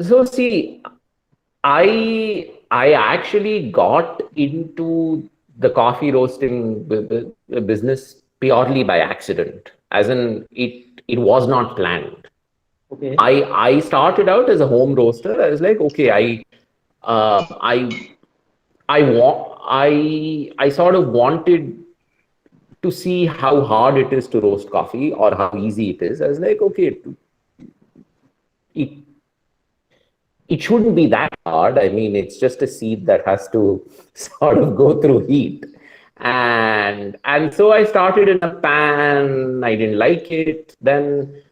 So see, I actually got into the coffee roasting business purely by accident, as in it was not planned. Okay. I started out as a home roaster. I was like, okay, I sort of wanted to see how hard it is to roast coffee or how easy it is. I was like, okay, it it shouldn't be that hard. I mean, it's just a seed that has to sort of go through heat. And so I started in a pan. I didn't like it. Then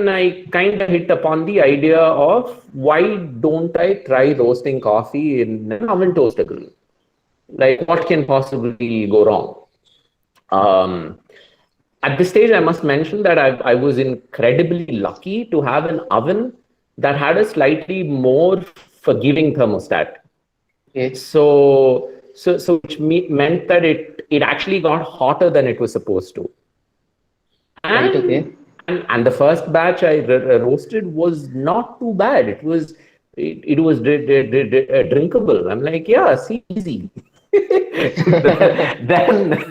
I kind of hit upon the idea of why don't I try roasting coffee in an oven toaster grill? Like, what can possibly go wrong? Um, at this stage, I must mention that I was incredibly lucky to have an oven that had a slightly more forgiving thermostat. Okay. So which meant that it actually got hotter than it was supposed to. Right. And Okay. and the first batch I roasted was not too bad. It was drinkable. I'm like, yeah, see, easy. then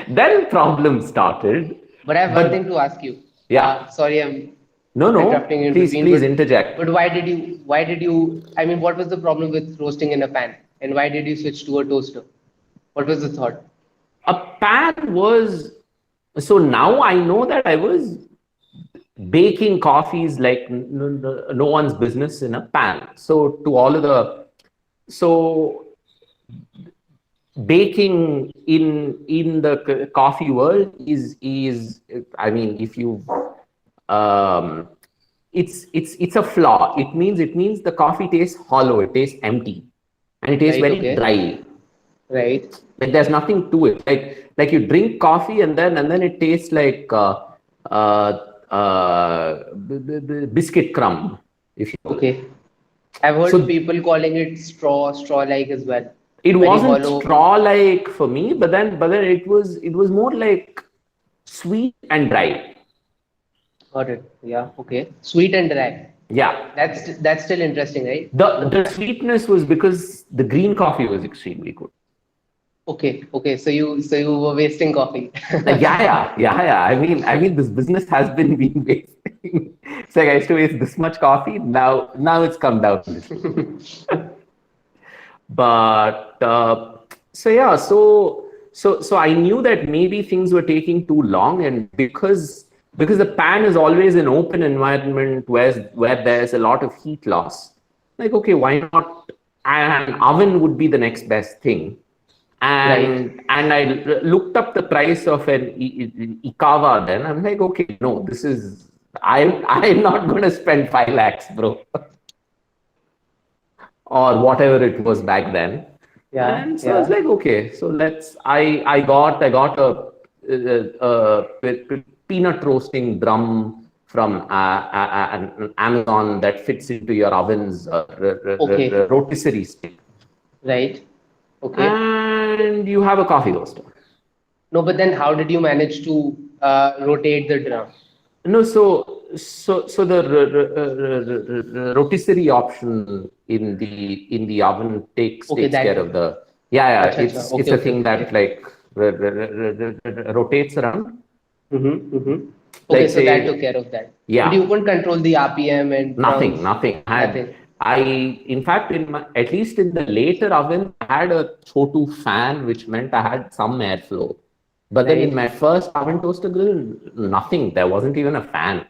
then problems started. But I have one thing But to ask you. yeah, Sorry, I'm no, no, interrupting you in please, between, please but interject. I mean, what was the problem with roasting in a pan, and why did you switch to a toaster? What was the thought? A pan was so now I know that I was baking coffees like no one's business in a pan. So to all of the so baking in the coffee world is I mean if you um it's a flaw. It means the coffee tastes hollow, it tastes empty, and it tastes Right. very Okay. dry. Right. Like there's nothing to it. Like you drink coffee and then it tastes like biscuit crumb, if you will. Okay. I've heard So people calling it straw-like as well. it Very wasn't hollow. straw like for me, but then it was more like sweet and dry. Got it. Yeah. Okay. Sweet and dry. Yeah. That's still interesting, right? The sweetness was because the green coffee was extremely good. Okay. Okay. So you were wasting coffee. Yeah. I mean, this business has been being wasting. It's like I used to waste this much coffee. Now it's come down a little. But so yeah, so I knew that maybe things were taking too long, and because the pan is always an open environment where there's a lot of heat loss. Like, okay, why not? An oven would be the next best thing. Right. And I looked up the price of an Ikawa. Then I'm like, okay, no, this is I'm not going to spend 5 lakhs, bro, or whatever it was back then. Yeah. And so I was Yeah. like, okay, so let's. I got a peanut roasting drum from an Amazon that fits into your oven's Okay. rotisserie stick, Right. Okay. and you have a coffee roaster. No, but then how did you manage to rotate the drum? No, so the rotisserie option in the oven takes Okay, takes care that. of the yeah. Acha, acha. It's Okay, a okay, thing okay, that okay. like rotates around. Mm-hmm, mm-hmm. Okay, Like so that took say care of that. But you yeah, couldn't control the RPM and drums, nothing. nothing. I in fact in my at least in the later oven I had a Chotu fan, which meant I had some airflow. But then in Right? my first oven toaster grill, nothing. There wasn't even a fan.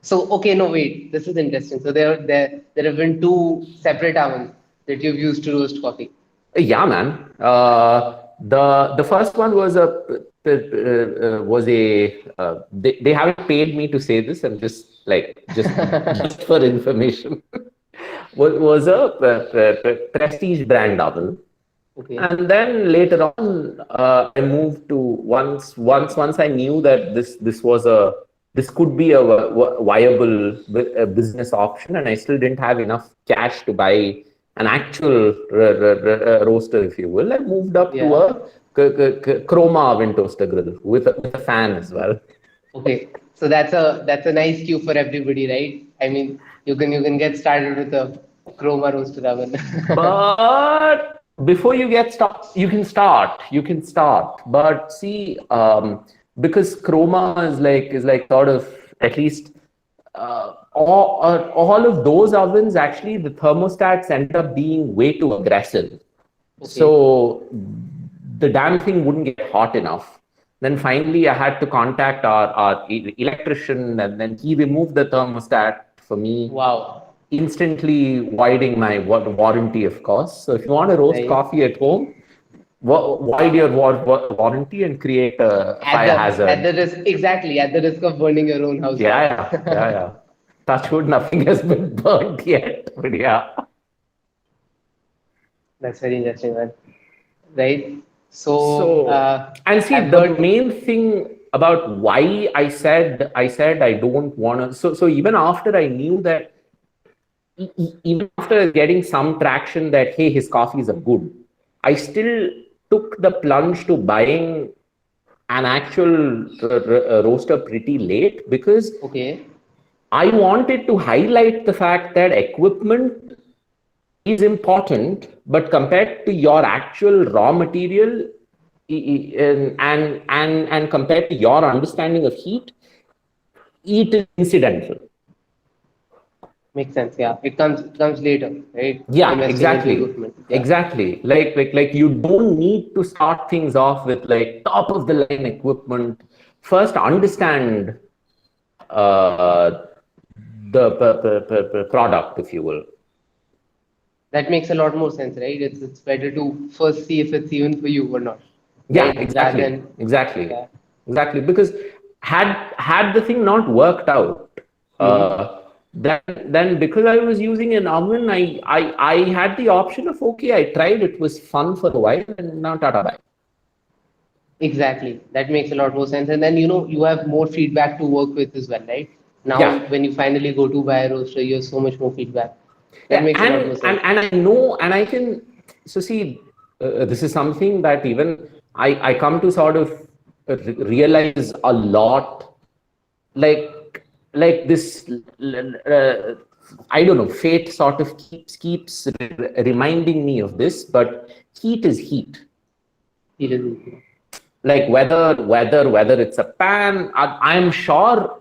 So, okay, no, wait. This is interesting. So there have been two separate ovens that you've used to roast coffee. Yeah, man. The first one was a they haven't paid me to say this. I'm just like just for information. Was a prestige brand oven, Okay. and then later on I moved to once I knew that this could be a viable business option, and I still didn't have enough cash to buy an actual roaster, if you will. I moved up to Yeah. a chroma oven toaster grill with a fan as well. Okay. So that's a nice cue for everybody, right? I mean, you can get started with a chroma roasted oven. But before you get start, you can start. You can start. But see, because chroma is like sort of at least all of those ovens actually the thermostats end up being way too aggressive. Okay. So the damn thing wouldn't get hot enough. Then finally, I had to contact our electrician, and then he removed the thermostat for me, Wow. instantly voiding my warranty, of course. So if you want to roast Right. coffee at home, void your warranty and create a At fire the hazard. risk, exactly, at the risk of burning your own house Yeah, down. yeah, yeah, yeah. Touch wood, nothing has been burnt yet, but yeah. That's very interesting, man. Right? So So, and see, I've the heard. main thing about why I said I don't want to. So even after I knew that, even after getting some traction that hey, his coffees are good, I still took the plunge to buying an actual roaster pretty late because Okay. I wanted to highlight the fact that equipment is important, but compared to your actual raw material and compared to your understanding of heat, it is incidental. Makes sense. Yeah. It comes later, right? Yeah, Investing into exactly. equipment. Yeah. Exactly. Like you don't need to start things off with like top of the line equipment. First, understand uh, the product, if you will. That makes a lot more sense, right? It's better to first see if it's even for you or not, Yeah, right? Rather exactly, than exactly, yeah. exactly. Because had the thing not worked out, Hmm. then because I was using an oven, I had the option of okay, I tried, it was fun for a while, and now tata bye. Exactly. That makes a lot more sense. And then you have more feedback to work with as well, right? Now Yeah, when you finally go to buy a roaster, you have so much more feedback. That yeah, makes a lot more sense. and I know, and I can. So see, this is something that even I come to sort of realize a lot, like this. I don't know. Fate sort of keeps reminding me of this, but heat is heat. Seriously. Like whether it's a pan, I'm sure.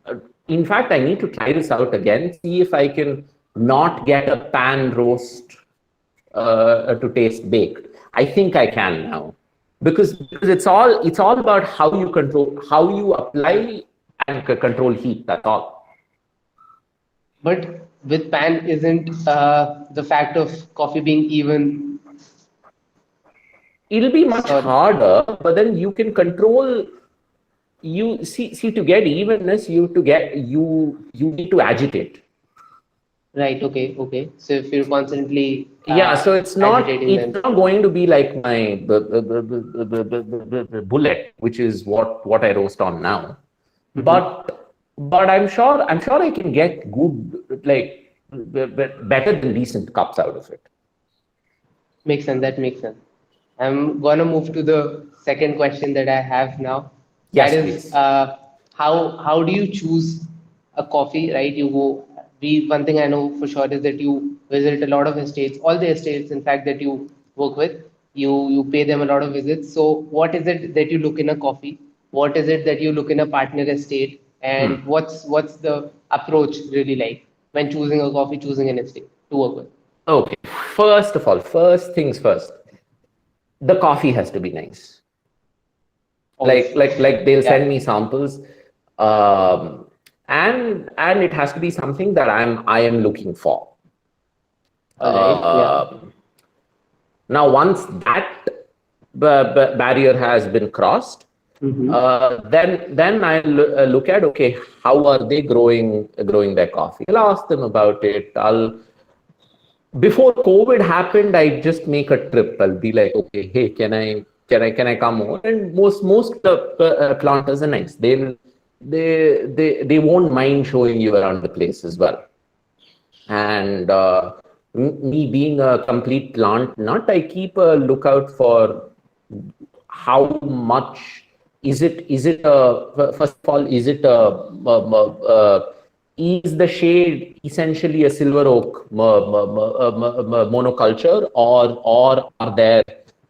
uh, In fact, I need to try this out again, see if I can not get a pan roast to taste baked. I think I can now, because it's all about how you apply and control heat. That's all. But with pan isn't the fact of coffee being even. It'll be much Sorry. harder, but then you can control. You see to get evenness, you need to agitate. Right. Okay. Okay. So if you're constantly Yeah, so it's not agitating, it's then not going to be like my bullet, which is what I roast on now. mhm. But I'm sure I can get good, like better than decent cups out of it. Makes sense. That makes sense. I'm gonna move to the second question that I have now. That Yes, is, please. how do you choose a coffee? Right, you go. One thing I know for sure is that you visit a lot of estates, all the estates, in fact, that you work with. You pay them a lot of visits. So, what is it that you look in a coffee? What is it that you look in a partner estate? And what's the approach really like when choosing a coffee, choosing an estate to work with? Okay. First of all, first things first. The coffee has to be nice. Obviously, Like they'll yeah. send me samples, um, and it has to be something that I am looking for. All right, yeah. Um Now, once that barrier has been crossed, Mm-hmm. then I look at okay, how are they growing their coffee? I'll ask them about it. I'll Before COVID happened, I just make a trip. I'll be like, okay, hey, can I come over? And most planters are nice. They won't mind showing you around the place as well. And me being a complete plant nut, I keep a lookout for how much first of all, is the shade essentially a silver oak monoculture, or are there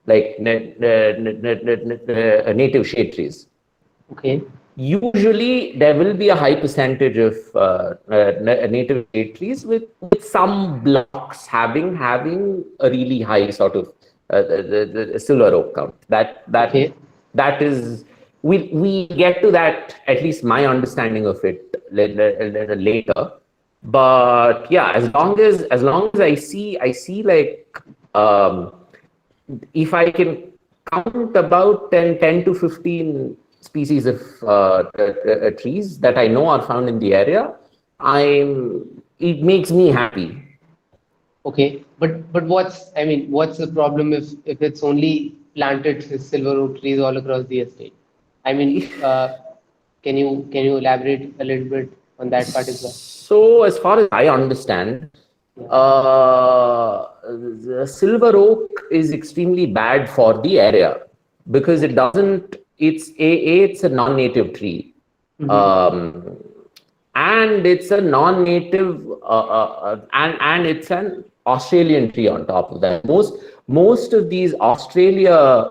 like native shade trees? Okay. Usually, there will be a high percentage of native shade trees, with some blocks having a really high sort of the silver oak count. Okay. That is, we get to that, at least my understanding of it, later. But yeah, as long as I see like, um, if I can count about 10 to 15 species of trees that I know are found in the area, it makes me happy. Okay. But what's the problem if it's only planted silver oak trees all across the estate? I mean, can you elaborate a little bit on that part as well? So, as far as I understand, Yeah. the silver oak is extremely bad for the area because it Okay. doesn't. It's a non-native tree, Mm-hmm. um, and it's a non-native, and it's an Australian tree on top of that. Most of these Australia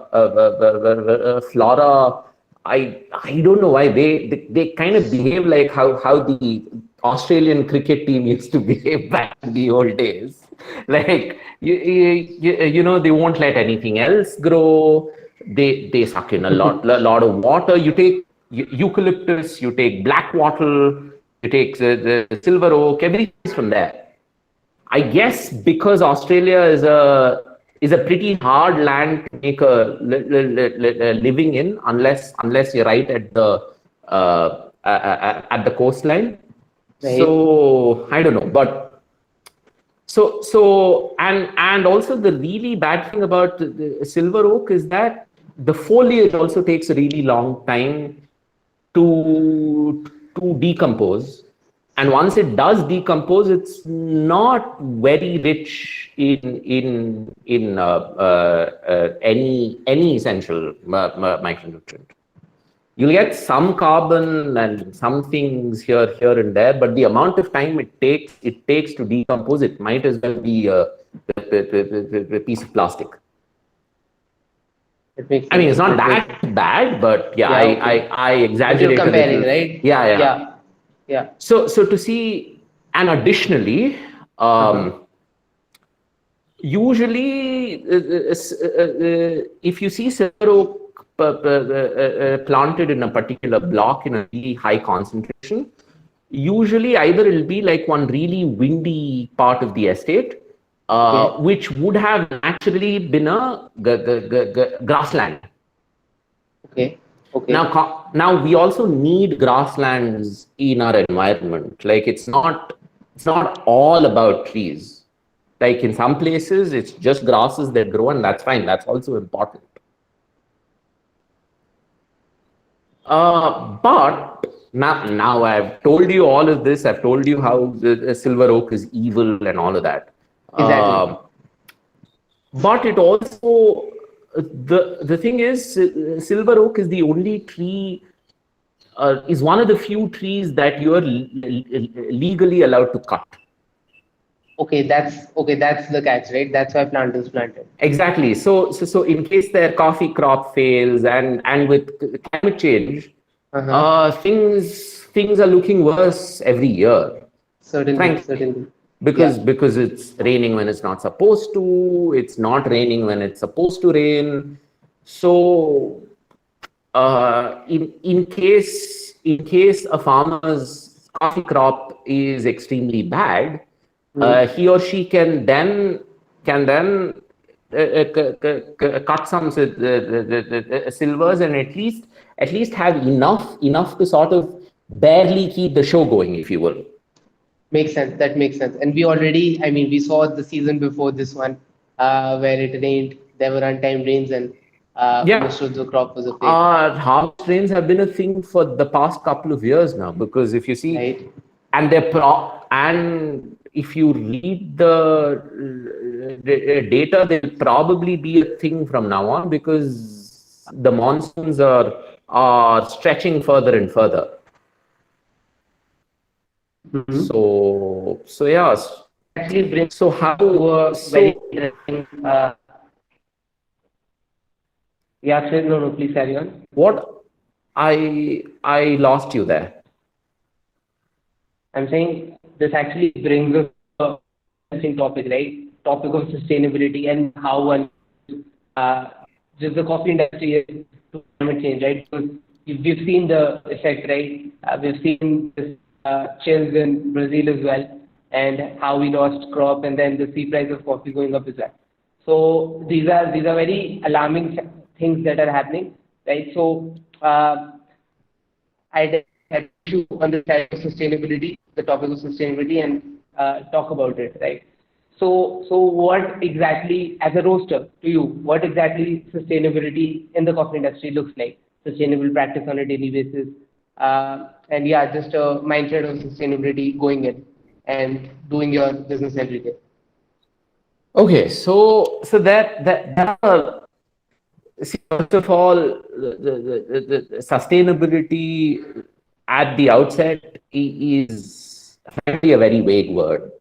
flora, I don't know why they kind of behave like how the Australian cricket team used to behave back in the old days. Like they won't let anything else grow. They suck in a lot of water. You take eucalyptus, you take black wattle, you take the silver oak, everything's from there. I guess because Australia is a pretty hard land to make a living in, unless you're right at the coastline. Right. So I don't know, but and also the really bad thing about the silver oak is that the foliage also takes a really long time to decompose, and once it does decompose, it's not very rich in any essential micronutrient. You'll get some carbon and some things here and there, but the amount of time it takes to decompose it might as well be a piece of plastic. That makes I mean, sense. it's not That makes that bad, but yeah, Yeah. I I, Okay. I But you're exaggerate a comparing, little. right? Yeah, yeah. Yeah. Yeah. So to see, and additionally, Uh-huh. usually, if you see silver oak planted in a particular block in a really high concentration, usually either it'll be like one really windy part of the estate, Okay. which would have naturally been a grassland. Okay. Okay. Now we also need grasslands in our environment. Like it's not all about trees. Like in some places, it's just grasses that grow, and that's fine. That's also important. But now I've told you all of this. I've told you how the silver oak is evil and all of that. Exactly. Um, but it also, the thing is, silver oak is the only tree, is one of the few trees that you are legally allowed to cut. That's the catch, right? That's why plant is planted. Exactly. So in case their coffee crop fails, and with climate change, Uh-huh. things are looking worse every year. Certainly, Frankly, certainly. because Yeah. because it's raining when it's not supposed to. It's not raining when it's supposed to rain. So in case a farmer's coffee crop is extremely bad, Hmm. he or she can then cut some silvers, and at least have enough to sort of barely keep the show going, if you will. Makes sense. That makes sense. And we saw the season before this one, where it rained. There were untimed rains, and Yeah. most of the crop was a fail, Harvest rains have been a thing for the past couple of years now, because if you see, right? and if you read the data, there'll probably be a thing from now on, because the monsoons are are stretching further and further. So yes. This actually brings So to how a very so interesting. Yeah, Akshay, no, no, please carry on. what I lost you there. I'm saying this actually brings us to a interesting topic, right? Topic of sustainability and how one uh, just the coffee industry is to climate change, right? Because we've seen the effect, right? We've seen this chills in Brazil as well, and how we lost crop, and then the sea price of coffee going up as well. So these are very alarming things that are happening, right? So I definitely had to on the side of sustainability, the topic of sustainability, and talk about it, right? So what exactly, as a roaster, to you, what exactly sustainability in the coffee industry looks like? Sustainable practice on a daily basis, and yeah, just a mindset of sustainability going in and doing your business every day. Okay, so that see, first of all, the sustainability at the outset is frankly a very vague word.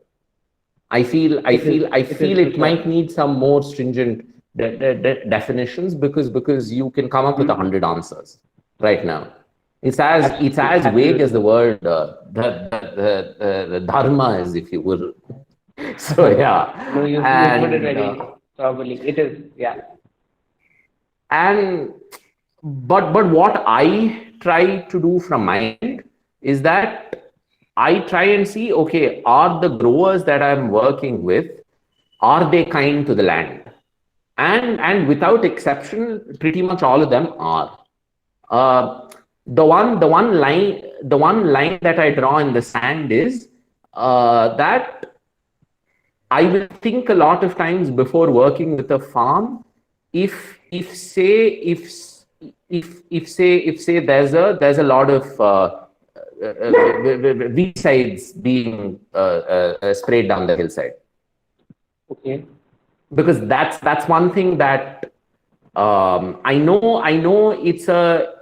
I It is feel for it sure. might need some more stringent definitions because you can come up with 100 answers right now. It's Absolutely, as vague as absolutely. the word the dharma is, if you will. So No, yeah, you put it and very properly. It is, yeah. and but what I try to do from my end is that I try and see, okay, are the growers that I'm working with, are they kind to the land? And without exception, pretty much all of them are. Uh, the one line that I draw in the sand is that I will think a lot of times before working with a farm. If say if say there's a lot of weed being sprayed down the hillside, Okay. because that's one thing that I know it's a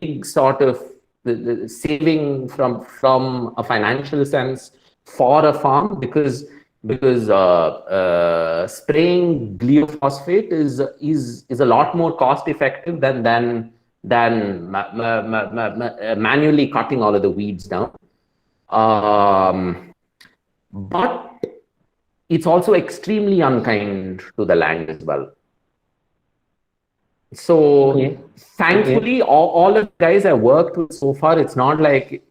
big sort of the saving from a financial sense for a farm, because spraying glyphosate is a lot more cost effective than manually cutting all of the weeds down. But it's also extremely unkind to the land as well. So Okay. Okay. thankfully, all of the guys I worked with so far, it's not like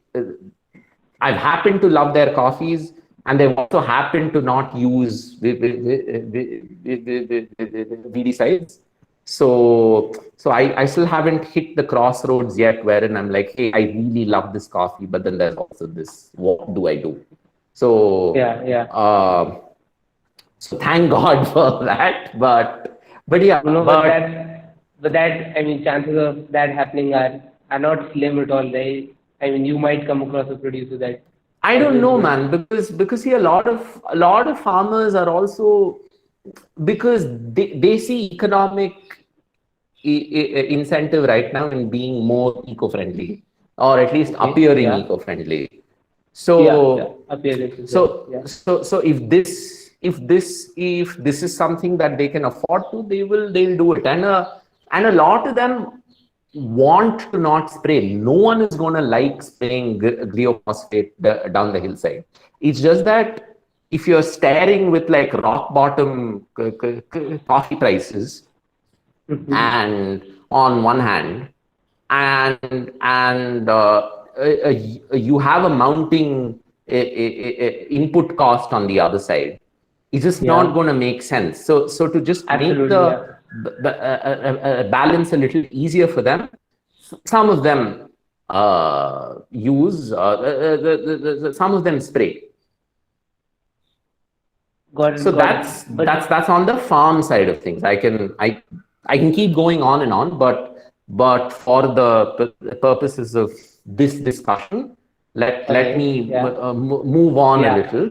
I've happened to love their coffees, and they've also happened to not use VD. So I still haven't hit the crossroads yet wherein I'm like, hey, I really love this coffee, but then there's also this, what do I do? So Yeah, yeah. so thank God for that. But yeah, No, but but that, I mean, chances of that happening are not slim at all, right? I mean, you might come across a producer I that don't is know, good. man, because see, a lot of farmers are also, because they see economic incentive right now in being more eco-friendly, or at least Okay. appearing Yeah. eco-friendly. Yeah. Yeah. So Appearance as well. so Yeah. so if this is something that they can afford to, they'll do it. And a lot of them want to not spray. No one is going to like spraying glyphosate down the hillside. It's just that if you're staring with like rock bottom coffee prices, Mhm. and on one hand, and you have a mounting input cost on the other side, it's just not Yeah. going to make sense. So to just make Absolutely. Yeah. the balance a little easier for them, some of them use some of them spray. Got So it. Got it. that's on the farm side of things. I can keep going on and on, but for the purposes of this discussion, let Okay. me Yeah. move on a Yeah. little.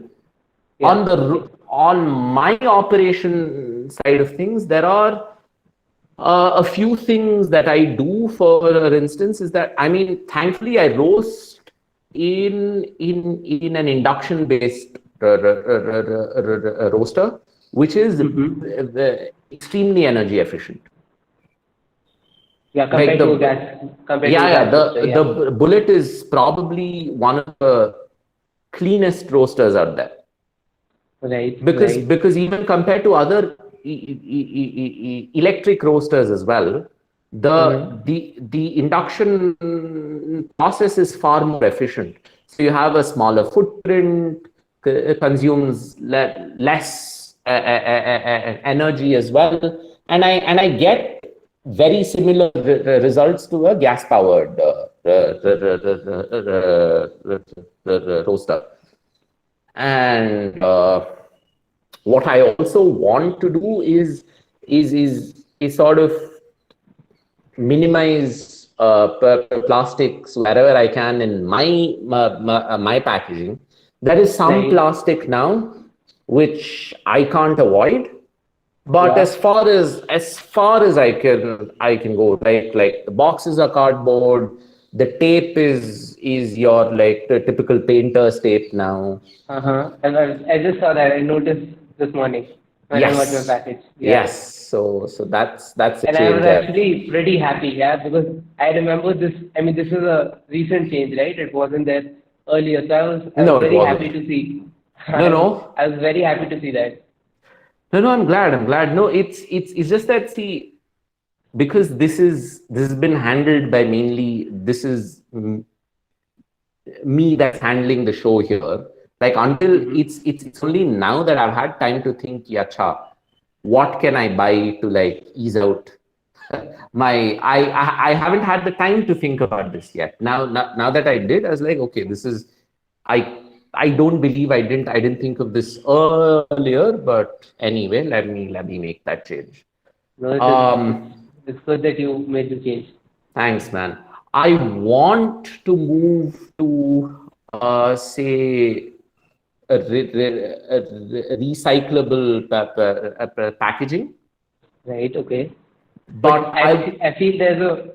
Yeah. Okay. On my operation side of things, there are A few things that I do, for instance, is that I mean, thankfully, I roast in an induction based roaster, which is Mm-hmm. extremely energy efficient. Yeah, Like compared to yeah, a yeah, gas roaster. Yeah. the Bullet is probably one of the cleanest roasters out there. Right. because Right. because even compared to other electric roasters as well, Mm-hmm. the induction process is far more efficient. So you have a smaller footprint, consumes less energy as well, and I get very similar results to a gas powered roaster. And what I also want to do is sort of minimize plastics wherever I can in my packaging. There is some Right. plastic now which I can't avoid, but Yeah. as far as I can go, right? Like the boxes are cardboard, the tape is your like the typical painter's tape now. Uh-huh. I just saw that. I noticed this morning when I got my Yes, package. Yeah. yes. So that's a And I was change. actually pretty happy, yeah, because I remember this. I mean, this is a recent change, right? It wasn't there earlier, so I was No, it very happy wasn't. to see. No, I was no, I was very happy to see that. no, no. I'm glad. I'm glad. No, it's just that, see, because this has been handled by mainly, this is me that's handling the show here. Like until Mm-hmm. it's only now that I've had time to think, yacha, what can I buy to like ease out my I haven't had the time to think about this yet. Now that I did, I was like, okay, this is I I don't believe I didn't think of this earlier, but anyway, let me make that change. No, Um, it's good that you made the change. Thanks, man. I want to move to say a recyclable packaging, Right, okay. But but I I feel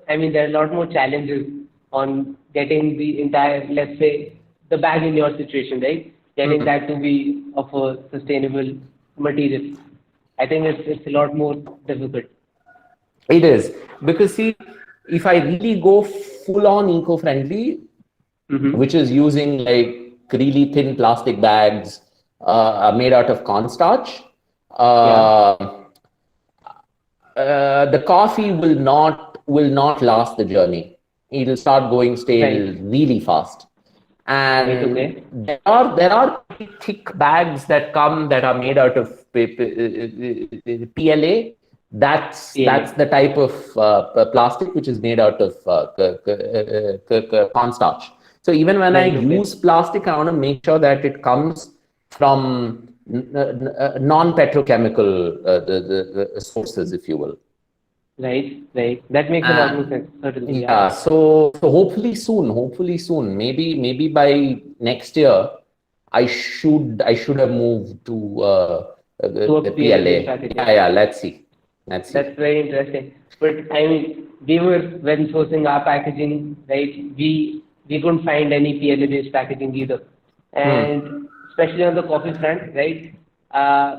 I mean, there are a lot more challenges on getting the entire, let's say, the bag in your situation, right? Getting mm, that to be of a sustainable material. I think it's a lot more difficult. it is, because see, if I really go full on eco-friendly, which Mm-hmm. is using like really thin plastic bags made out of cornstarch, Yeah. uh, the coffee will not last the journey. It'll start going stale Right. really fast. Right. And Okay. there are pretty thick bags that come that are made out of PLA. That's PLA. the type of plastic which is made out of cornstarch. So even when I Right. Okay. use plastic, I want to make sure that it comes from non-petrochemical sources, if you will. Right. Right. That makes a lot Uh, more sense. Certainly. Yeah. yeah, so hopefully soon, maybe by next year, I should have moved to To a the PLA based PLA. Yeah, packaging. yeah. Let's see. That's very interesting. But I mean, when sourcing our packaging, right? We couldn't find any PLA-based packaging either, Hmm. and especially on the coffee front, right? Uh,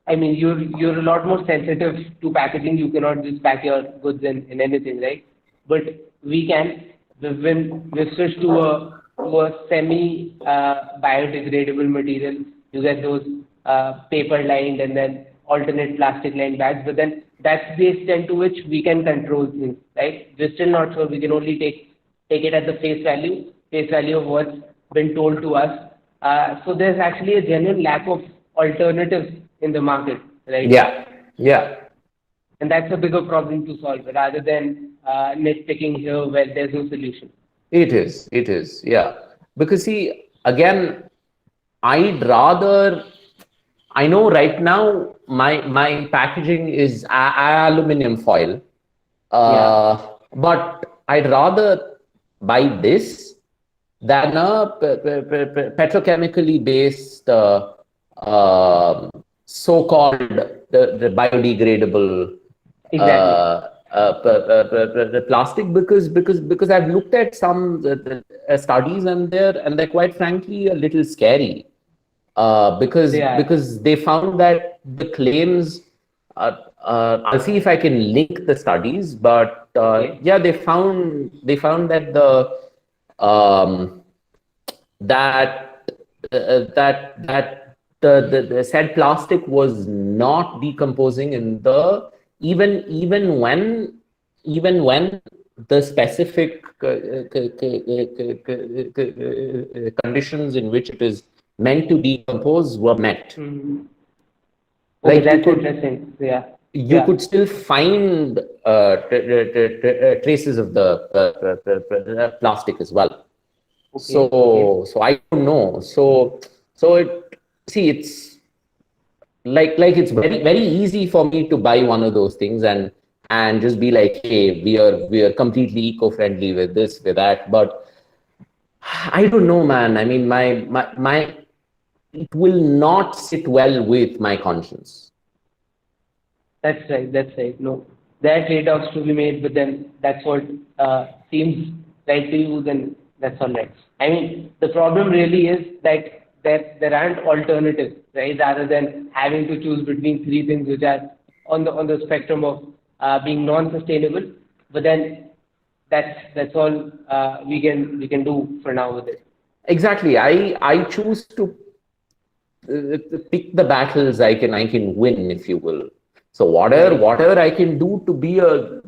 I mean, you're a lot more sensitive to packaging. You cannot just pack your goods in anything, right? But we can. We've switched to a semi biodegradable material. You get those paper lined and then alternate plastic lined bags. But then that's the extent to which we can control things, right? We're still not sure. We can only take it at the face value of what's been told to us. So there's actually a genuine lack of alternatives in the market, right? Yeah, yeah. And that's a bigger problem to solve rather than nitpicking here where there's no solution. It is. It is. Yeah. Because see, again, I'd rather. I know right now my packaging is aluminum foil, Yeah, but I'd rather buy this than a petrochemically based so-called the biodegradable Exactly. The plastic, because I've looked at some studies, and they're quite frankly a little scary, They are. because they found that the claims. I'll see if I can link the studies, but Okay. yeah, they found that um, that the said plastic was not decomposing in the, even when the specific conditions in which it is meant to decompose were met. Hmm. Okay, Like, that's interesting. Yeah. you Yeah. could still find traces of the plastic as well. Okay. Okay. So I don't know. So it's like it's very easy for me to buy one of those things, and just be like, hey, we are completely eco-friendly with this, with that. But I don't know, man. I mean, my it will not sit well with my conscience. That's right. That's right. No, there are trade-offs to be made, but then that's what seems right to you. Then that's all right. I mean, the problem really is that there aren't alternatives, right? Rather than having to choose between three things which are on the spectrum of being non-sustainable, but then that's all we can do for now with it. Exactly. I choose to pick the battles I can win, if you will. So Right. whatever I can do to be a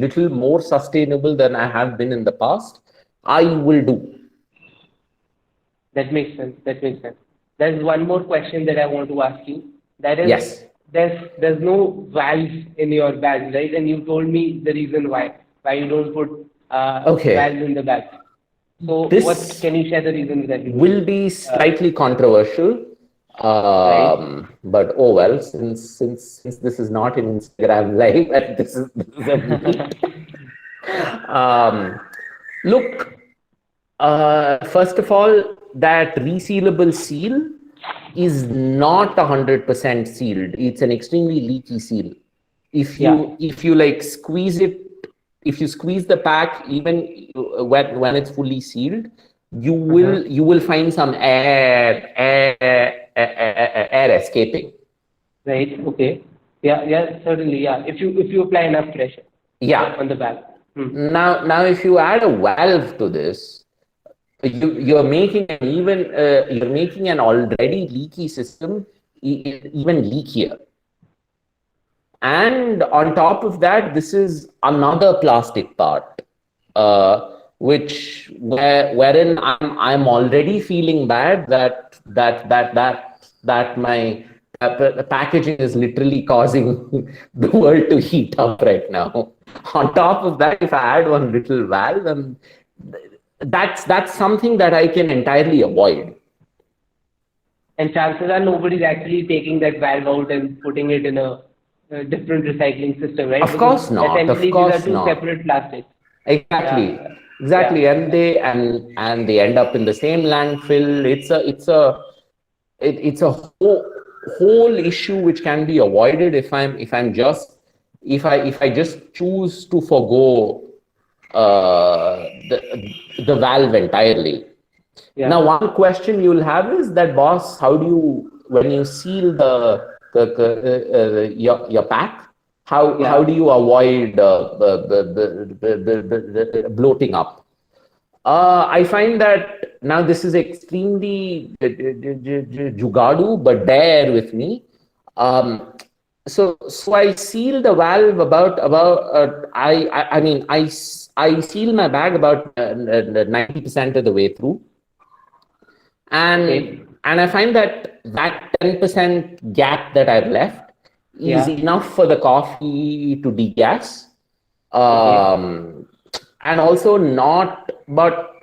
little more sustainable than I have been in the past, I will do. That makes sense. That makes sense. There's one more question that I want to ask you. That is, Yes. there's no valves in your bags, right? And you told me the reason why you don't put valves Okay. in the bags. So what This can you share the reason with everybody? will be Uh, slightly controversial, right. but oh well. Since this is not an Instagram live, and this is a meet. Um, Look, first of all, that resealable seal is not 100% sealed. It's an extremely leaky seal. If Yeah. you if you like squeeze it, if you squeeze the pack, even when it's fully sealed, you Uh-huh. will find some air escaping. Right. Okay. Yeah. Yeah. Certainly. Yeah. If you apply enough pressure Yeah. on the bag. Hmm. Now, if you add a valve to this, you're making an already leaky system even leakier. And on top of that, this is another plastic part, wherein I'm already feeling bad that my packaging is literally causing the world to heat up right now. On top of that, if I add one little valve, that's something that I can entirely avoid. And chances are nobody's actually taking that valve out and putting it in a different recycling system, right? Of Because course not. Of essentially these are course two not. separate plastics. Exactly, Yeah, yeah, exactly, and yeah. they end up in the same landfill. It's a whole issue which can be avoided if I just choose to forgo the valve entirely. Now, Yeah. one question you'll have is that, boss, how do you, when you seal your pack, how Yeah. do you avoid the bloating up? I find that now this is extremely jugadu, but bear with me. Um, so I seal the valve about I mean I seal my bag about 90% of the way through, Okay. and I find that 10% gap that I've left is Yeah. enough for the coffee to degas, Okay. and also not, but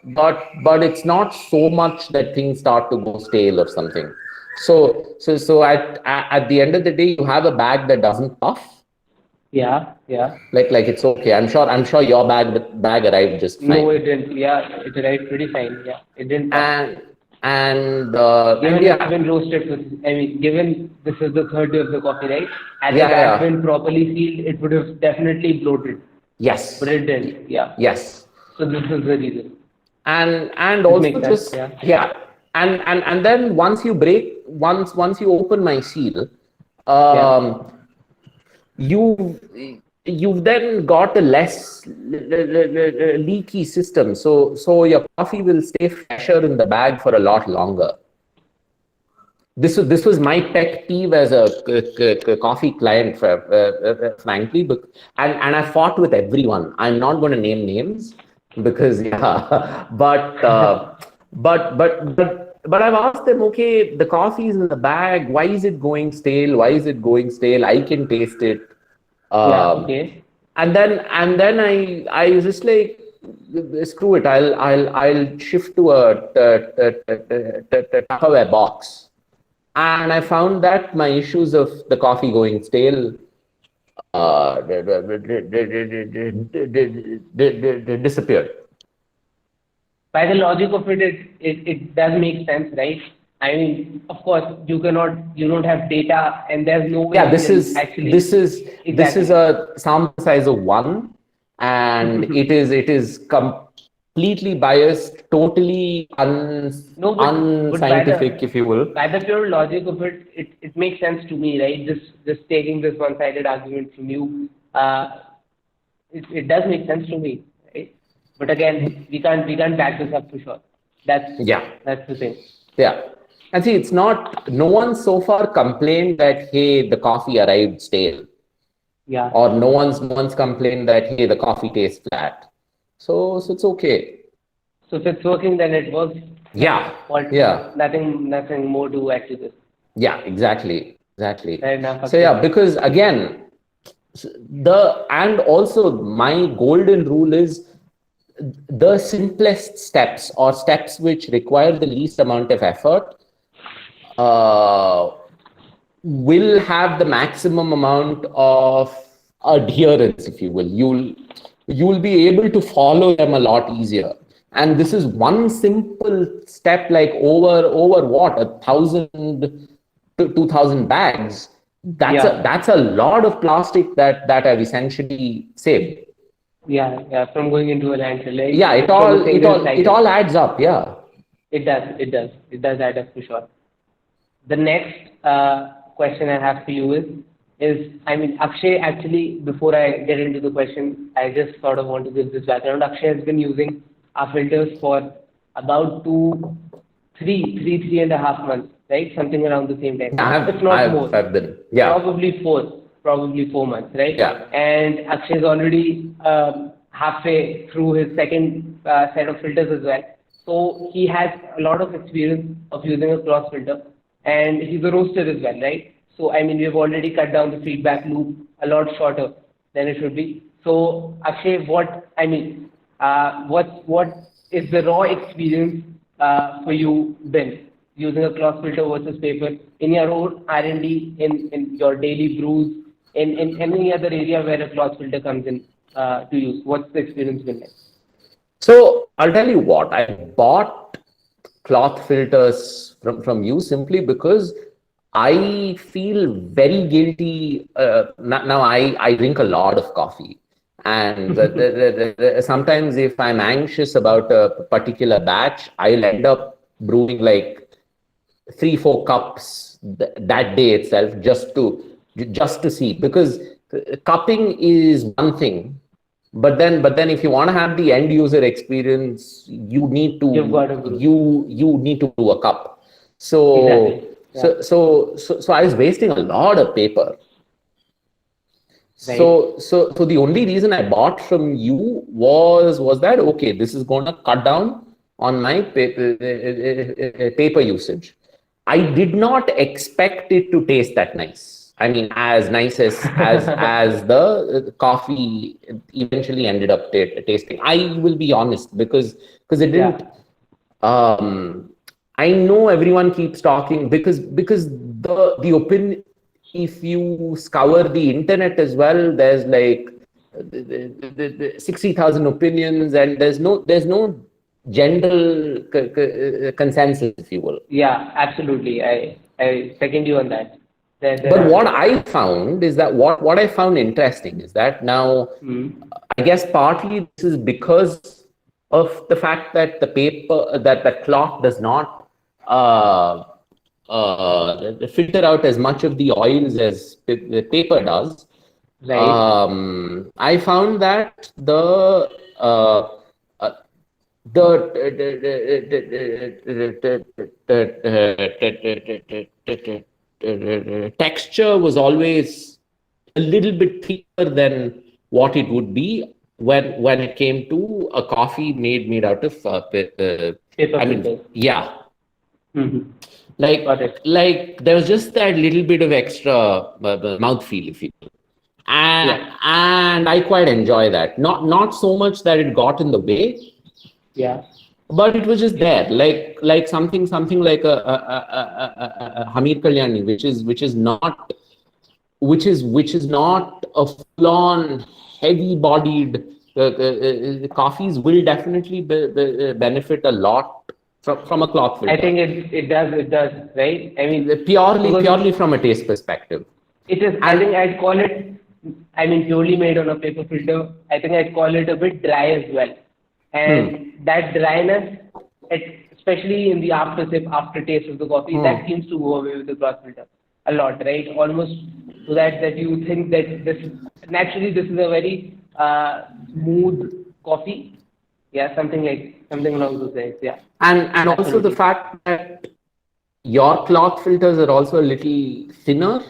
it's not so much that things start to go stale or something. So at the end of the day, you have a bag that doesn't puff. Yeah. Yeah. Like it's okay. I'm sure your bag arrived just No, fine. it didn't. Yeah, it arrived pretty fine. Yeah, it didn't puff. and And Given it's yeah, been roasted, I mean, given this is the third day of the coffee, right? Had yeah, the bag yeah. been properly sealed, it would have definitely bloated, but Yes, it didn't. Yeah. yes. So this is the reason. And This also makes sense. just, Yeah. yeah. And then once you open my seal, Yeah. um, you've you've then got a less leaky system, so your coffee will stay fresher in the bag for a lot longer. This was my pet peeve as a coffee client, frankly. And I fought with everyone. I'm not going to name names because yeah, but I've asked them, okay, the coffee is in the bag. Why is it going stale? Why is it going stale? I can taste it. Yeah. Um, Okay. and then I was just like, screw it. I'll shift to a Tupperware box. And I found that my issues of the coffee going stale disappeared. By the logic of it, it does make sense, right? I mean, of course, you don't have data, and there's no way Yeah, you this can is this actually, is this is exactly. a sample size of one, and it is completely biased, totally No, but unscientific, if you will. by the pure logic of it, it makes sense to me, right? Just taking this one-sided argument from you, it does make sense to me, right? But again, we can't back this up for sure. That's Yeah, that's the thing. yeah. And see, it's not. No one so far complained that hey, the coffee arrived stale, Yeah. or no one's complained that hey, the coffee tastes flat. So it's okay. So if it's working, then it works. Yeah, What? yeah. Nothing more to add to this. Yeah, exactly, exactly. Fair enough, So yeah, Akshay. because again, and also my golden rule is the simplest steps, or steps which require the least amount of effort, uh, will have the maximum amount of adherence, if you will. You'll be able to follow them a lot easier. And this is one simple step, like over what, 1,000 to 2,000 bags. Yeah. That's a lot of plastic that I've essentially saved. Yeah. From going into a landfill, Yeah, like from a single it cycle. all adds up. Yeah. It does add up for sure. The next question I have for you is I mean, Akshay, actually, before I get into the question, I just sort of want to give this background. Akshay has been using our filters for about 3.5 months, right? Something around the same time, Yeah, if not more. I've been. Yeah. Probably 4 months, right? Yeah. And Akshay is already halfway through his second set of filters as well. So he has a lot of experience of using a cross filter, and he's a roaster as well, right? So I mean, we've already cut down the feedback loop a lot shorter than it should be. So Akshay, what is the raw experience for you been using a cross filter versus paper in your own R&D, in your daily brews, in any other area where a cross filter comes in to use? What's the experience been like? So I'll tell you what, I bought cloth filters from you simply because I feel very guilty. Now I drink a lot of coffee. And sometimes if I'm anxious about a particular batch, I'll end up brewing like 3 4 cups that day itself, just to see, because cupping is one thing, but then if you want to have the end user experience, You've got a brew. you need to brew a cup. so Exactly. Yeah. so so so I was wasting a lot of paper. Right. So the only reason I bought from you was that okay, this is going to cut down on my paper usage. I did not expect it to taste that nice. I mean, as nice as the coffee eventually ended up tasting. I will be honest, because it didn't. Yeah. Um, I know everyone keeps talking, because the opinion. If you scour the internet as well, there's like 60,000 opinions, and there's no general consensus, if you will. Yeah, absolutely. I second you on that. There But are. what I found is that what I found interesting is that now, Mm, I guess partly this is because of the fact that the cloth does not filter out as much of the oils as the paper does. right. I found that uh, uh, the texture was always a little bit thicker than what it would be when it came to a coffee made out of Paper I mean, filters. yeah, Mm-hmm. Got like it. there was just that little bit of extra mouthfeel, if you will. Yeah. And I quite enjoy that. Not so much that it got in the way, Yeah. but it was just there, like something like a Hamir Kalyani, which is not which is not a full-on heavy-bodied. Coffees will definitely benefit a lot from a cloth I filter, think it does, right? I mean, because purely from a taste perspective. it is, I And think I'd call it, I mean, purely made on a paper filter. I think I'd call it a bit dry as well. hmm, And that dryness, especially in the after sip, after taste of the coffee, that hmm. seems to go away with the cross filter a lot, right? Almost to that you think that naturally, this is a very smooth coffee. Yeah, something along those lines. Yeah, And also the absolutely. fact that your cloth filters are also a little thinner,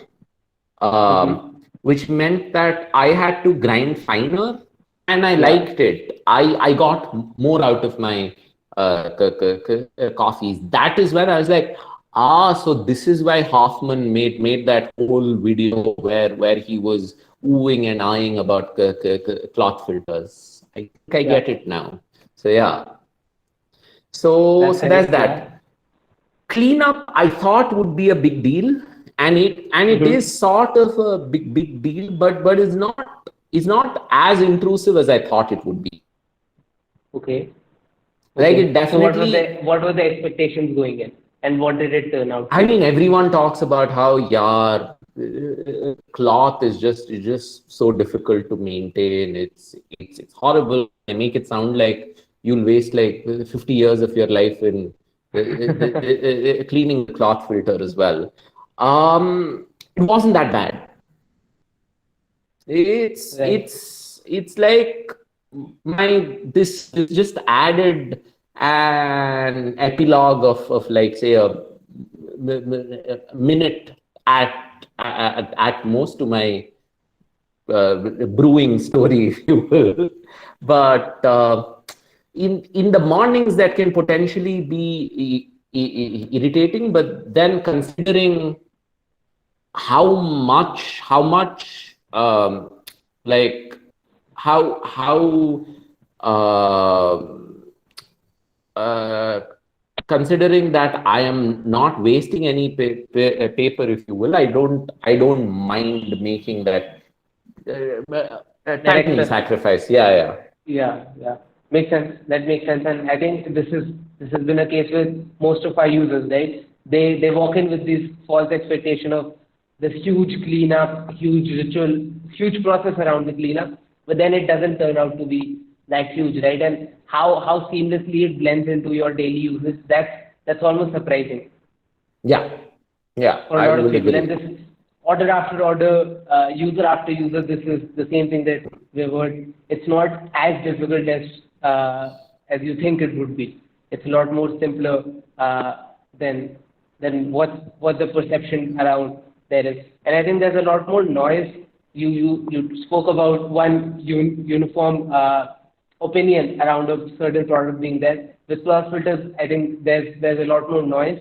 Mm-hmm. which meant that I had to grind finer, and I Yeah. liked it. I got more out of my coffees. That is when I was like, so this is why Hoffman made that whole video where he was oohing and eyeing about cloth filters. I think I Yeah, get it now. So yeah. So that's so there's correct. Yeah. that. Cleanup I thought would be a big deal, and it is Mm-hmm. sort of a big deal, but it's not as intrusive as I thought it would be. Okay. Like it Okay. So definitely. what were the expectations going in, and what did it turn out to I be? mean, everyone talks about how, yeah, cloth is just so difficult to maintain. It's horrible. They make it sound like you'll waste like 50 years of your life in cleaning the cloth filter as well. It wasn't that bad. It's Right. it's it's like my this just added an epilogue of like say a minute at most to my brewing story, if you will. But in the mornings, that can potentially be irritating. But then considering how much like how uh, uh, considering that I am not wasting any paper, if you will, I don't mind making that That tiny extra. sacrifice. Yeah, yeah. Yeah, yeah. Makes sense. That makes sense. And I think this has been a case with most of our users, right? They walk in with this false expectation of this huge cleanup, huge ritual, huge process around the cleanup, but then it doesn't turn out to be that huge, right? And how seamlessly it blends into your daily uses, that's almost surprising Yeah, yeah, for a I lot of will people. And agree. this order after order, user after user, this is the same thing that we've heard. It's not as difficult as you think it would be. It's a lot more simpler than what the perception around there is. And I think there's a lot more noise. You spoke about one uniform opinion around a certain product being there. With class filters, I think there's a lot more noise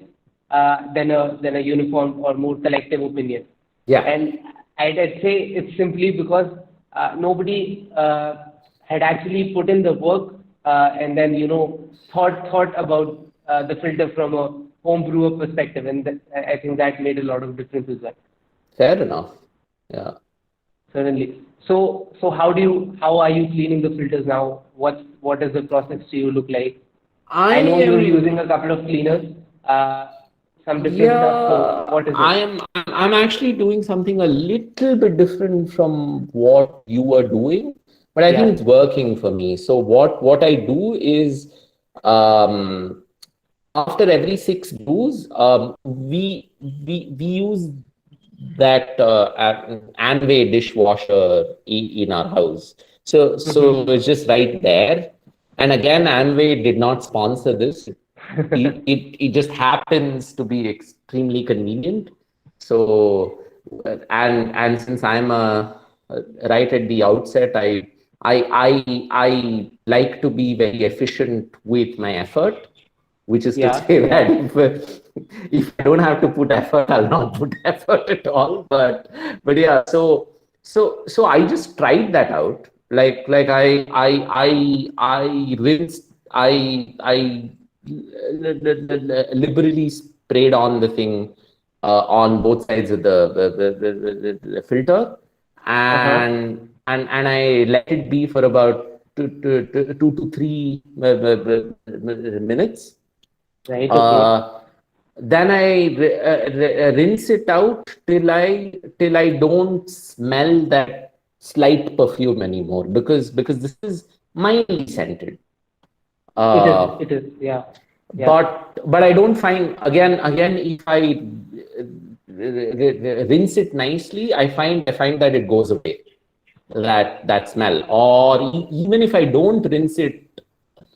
than a uniform or more collective opinion. Yeah, And I'd say it's simply because nobody had actually put in the work and then thought about the filter from a home brewer perspective, and I think that made a lot of difference as well. fair enough. Yeah. Certainly. So how are you cleaning the filters now? What does the process to you look like? I I know you're using am, a couple of cleaners, uh, some different stuff. So yeah, what is it? I'm actually doing something a little bit different from what you are doing, but I think Yeah. it's working for me. So what I do is, um, after every six brews, we use that Amway dishwasher in our house. So Mm-hmm. it's just right there. And again, Amway did not sponsor this. It just happens to be extremely convenient. So and since I'm right at the outset, I like to be very efficient with my effort, which is to Yeah, say yeah, that if I don't have to put effort, I'll not put effort at all. But yeah, so I just tried that out. Like I rinsed I liberally sprayed on the thing on both sides of the filter, uh-huh. and I let it be for about 2 to 3 minutes. Right, okay. uh, then I rinse it out till I don't smell that slight perfume anymore, because this is mildly scented. Uh, It is, yeah, yeah, but I don't find, again if I rinse it nicely, I find that it goes away, that smell. Or even if I don't rinse it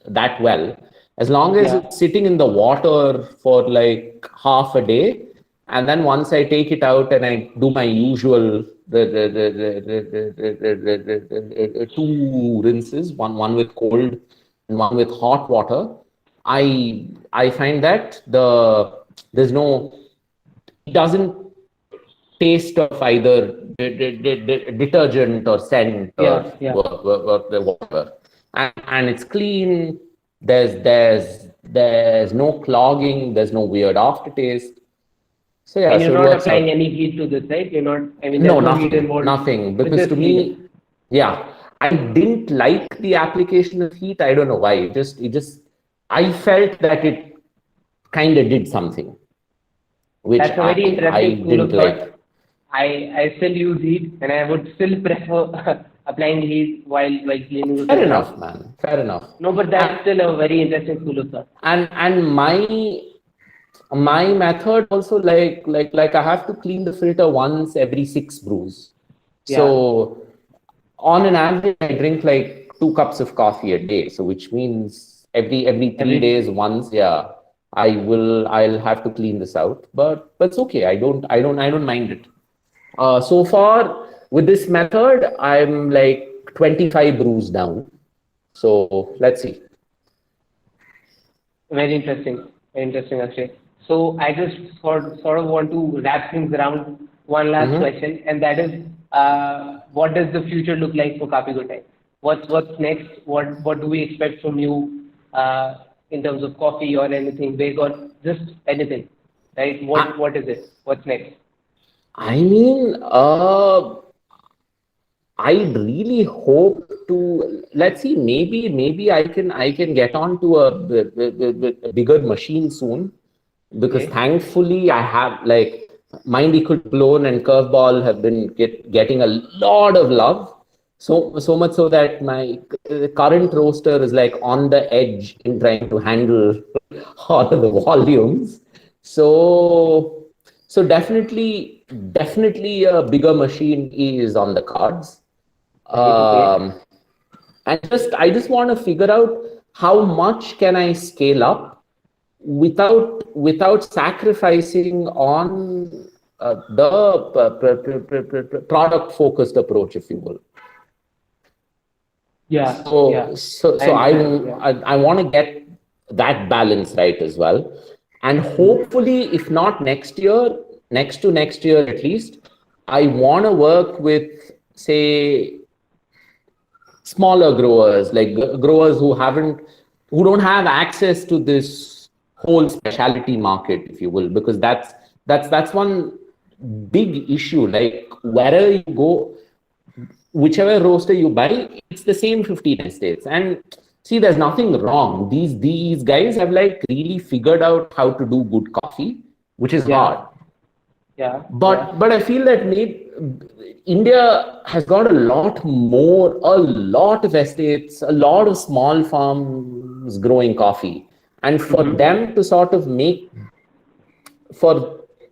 that well, as long as yeah. it's sitting in the water for like half a day, and then once I take it out and I do my usual two rinses, one with cold and one with hot water, I find that there's no it doesn't taste of either detergent or scent or Yeah, yeah, whatever, and it's clean. There's no clogging. There's no weird aftertaste. So yeah, and you're so it not works applying out. any heat to this, right? You're not, I mean, No, there's no heat nothing, involved nothing. with Because this to cleaner. me, yeah, I didn't like the application of heat. I don't know why. I felt that it kind of did something which That's a very I interesting school didn't of thought. like. I still use heat, and I would still prefer applying heat while cleaning the Fair filter. enough, man. Fair enough. No, but And that's still a very interesting school of thought. and my method also, like I have to clean the filter once every six brews. Yeah, So on an average, I drink like 2 cups of coffee a day. So which means every three every days once, yeah, I'll have to clean this out. But it's okay. I don't mind it. So far with this method, I'm like 25 brews down. So let's see. very interesting, Akshay. So I just sort of want to wrap things around one last Mm-hmm. question, and that is, what does the future look like for Kapi Kottai? What's next? What do we expect from you in terms of coffee or anything big or just anything, right? I, What is it? What's next? I mean, I really hope to, let's see, maybe I can get on to a bigger machine soon, because Okay. thankfully I have, like, Mind Equal Clone and Curveball have been getting a lot of love. So much so that my current roaster is like on the edge in trying to handle all of the volumes. So definitely a bigger machine is on the cards. Right. Okay. um, and I just want to figure out how much can I scale up without sacrificing on the product focused approach, if you will. Yeah. So Yeah. so I so I understand. Yeah. I want to get that balance right as well, and Mhm. hopefully, if not next year, next to next year at least, I want to work with, say, smaller growers, like growers who don't have access to this whole specialty market, if you will, because that's one big issue. Like wherever you go, whichever roaster you buy, it's the same 15 estates. And See, there's nothing wrong. These guys have like really figured out how to do good coffee, which is hard. Yeah, yeah, yeah. But I feel that India has got a lot of estates, a lot of small farms growing coffee, and for Mm-hmm. them to sort of make for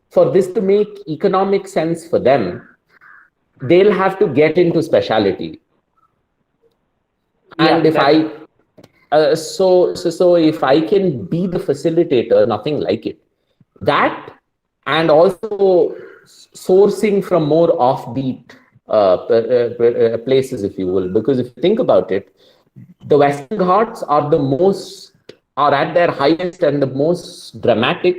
for this to make economic sense for them, they'll have to get into specialty. And Yeah, if that's I so if I can be the facilitator, nothing like it. That, and also sourcing from more offbeat places, if you will, because if you think about it, the Western Ghats are at their highest and the most dramatic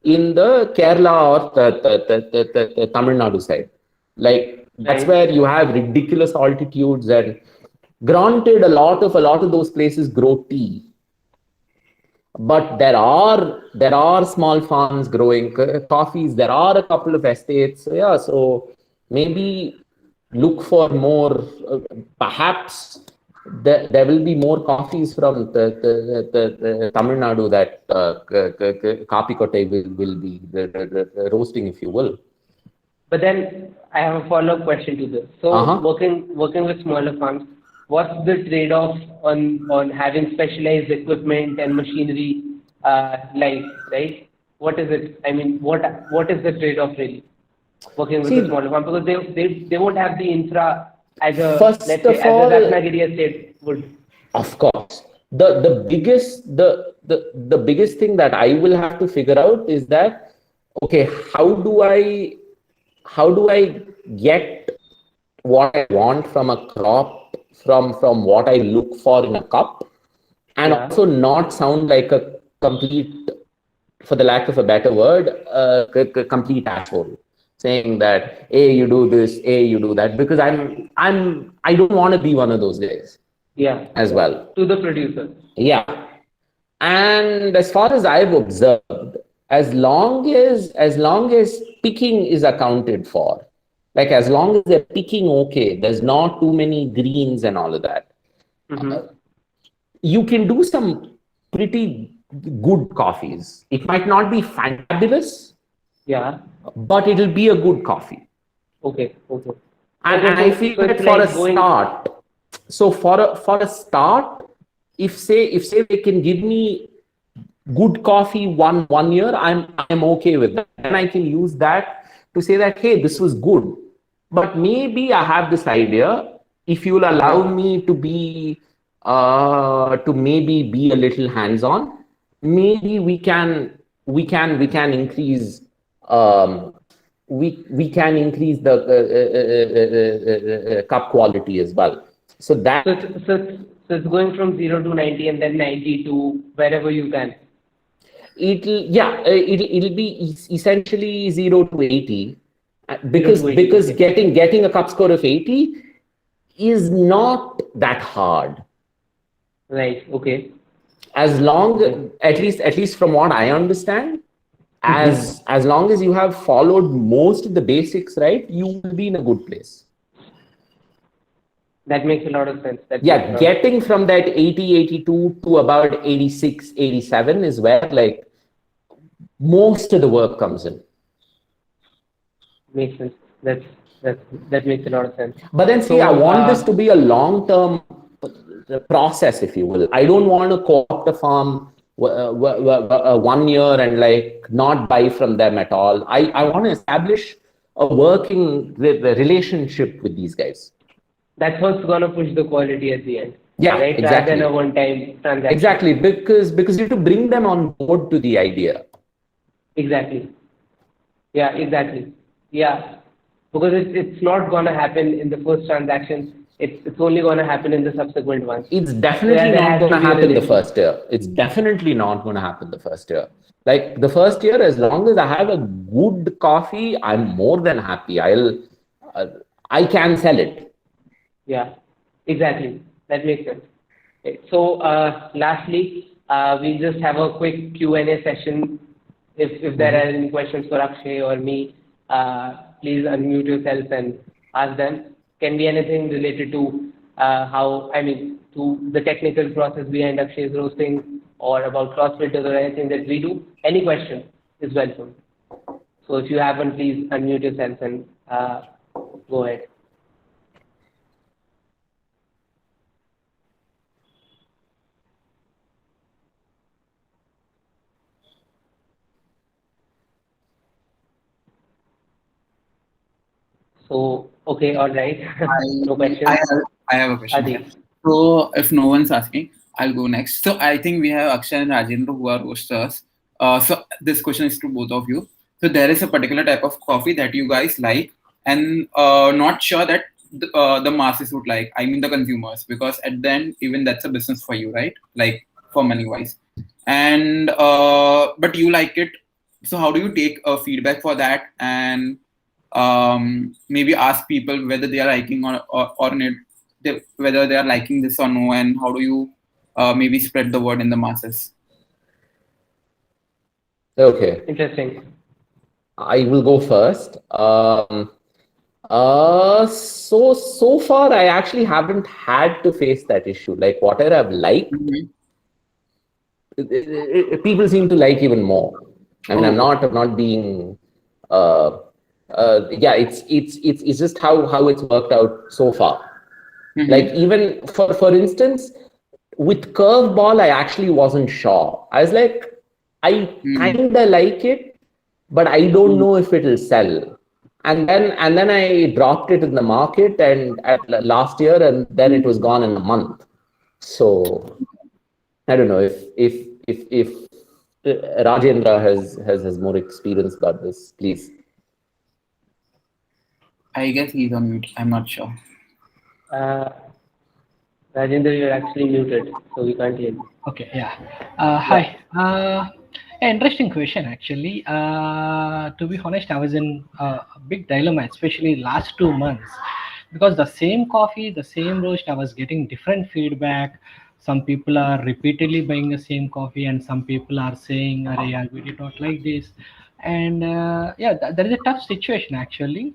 in the Kerala or the Tamil Nadu side. Like that's right. where you have ridiculous altitudes, and granted, a lot of those places grow tea, but there are small farms growing coffees. There are a couple of estates. So yeah, so maybe look for more. Perhaps there will be more coffees from the Tamil Nadu that Kapi Kottai will be the roasting, if you will. But then I have a follow-up question to this. Uh So huh. working with smaller farms, what's the trade-off on having specialized equipment and machinery like, right? What is it? I mean, what is the trade-off really working with a See, smaller farm? Because they won't have the infra as a, first let's say, of as a all, Ratnagiri estate would. of course, the biggest thing that I will have to figure out is that, okay, how do I get what I want from a crop, from what I look for in a cup, and Yeah. also not sound like a complete, for the lack of a better word, complete asshole, saying that, hey, you do this, hey, you do that, because I don't want to be one of those guys Yeah, as yeah. well. To the producer. Yeah. And as far as I've observed, as long as picking is accounted for, like as long as they're picking okay, there's not too many greens and all of that, Mm-hmm. you can do some pretty good coffees. It might not be fabulous, Yeah. but it'll be a good coffee. Okay. Okay. And Okay. I So feel so that it's for a like going. start, so for a start, if say they can give me good coffee one year, I'm okay with that, and I can use that to say that, hey, this was good, but maybe I have this idea. If you'll allow Uh-huh. me to maybe be a little hands on, maybe we can increase, um, we can increase the cup quality as well. So So that it's going from 0 to 90 and then 90 to wherever you can. it'll be essentially 0 to 80, Zero because to 80. Okay. getting a cup score of 80 is not that hard, Right. Okay. as long, Okay. at least from what I understand, Mm-hmm. as long as you have followed most of the basics right, you will be in a good place. That makes a lot of sense. That makes a Yeah, lot of sense. getting from that 80 82 to about 86 87 is where like most of the work comes in. Makes sense. That's that that makes a lot of sense. But then, see, I So want this to be a long term process, if you will. I don't want to co opt a farm 1 year and like not buy from them at all. I want to establish a working relationship with these guys. that's what's gonna push the quality at the end, Yeah, right? Rather than a exactly. one-time transaction. Exactly. Because you have to bring them on board to the idea. Exactly. Yeah, exactly. Yeah, because it's not gonna happen in the first transaction. It's only gonna happen in the subsequent ones. It's So yeah, definitely there not has going to to be a happen the relationship. first year. It's definitely not going to happen the first year. Like the first year, as long as I have a good coffee, I'm more than happy. Uh, I can sell it. Yeah, exactly. That makes sense. Okay. So lastly, we'll just have a quick Q&A session. If there are Mhm. any questions for Akshay or me, please unmute yourself and ask them. Can be anything related to how, I mean, to the technical process behind Akshay's roasting or about cross filters or anything that we do, any question is welcome. So if you haven't, please unmute yourself and go ahead. So, okay, all right. No I questions. have I have a question here. Adi. So if no one's asking, I'll go next. So I think we have Akshay and Rajendra who are roasters. So this question is to both of you. So there is a particular type of coffee that you guys like, and not sure that the masses would like. I mean the consumers, because at the end, even that's a business for you, right? Like for money wise, and but you like it. So how do you take feedback for that, and maybe ask people whether they are liking or not, whether they are liking this or no, and how do you maybe spread the word in the masses? Okay, Interesting. I will go first. So far, I actually haven't had to face that issue. Like whatever I've liked, Mhm. people seem to like even more. I mean, Oh. I'm not being. Uh, yeah, it's just how it's worked out so far. Like Mhm. even for instance, with curveball, I actually wasn't sure. I was like, I Mhm. kinda like it, but I don't know if it'll sell. And then I dropped it in the market and at last year, and then it was gone in a month. So I don't know if Rajendra has more experience about this, please. I guess he's on mute. I'm not sure. Uh, Rajendra, you're actually muted, so we can't hear you. Okay, yeah. Yeah. Hi. Interesting question, actually. To be honest, I was in a big dilemma, especially last 2 months, because the same coffee, the same roast, I was getting different feedback. Some people are repeatedly buying the same coffee, and some people are saying, "Arey, yaar, we did not like this." And yeah, that is a tough situation, actually.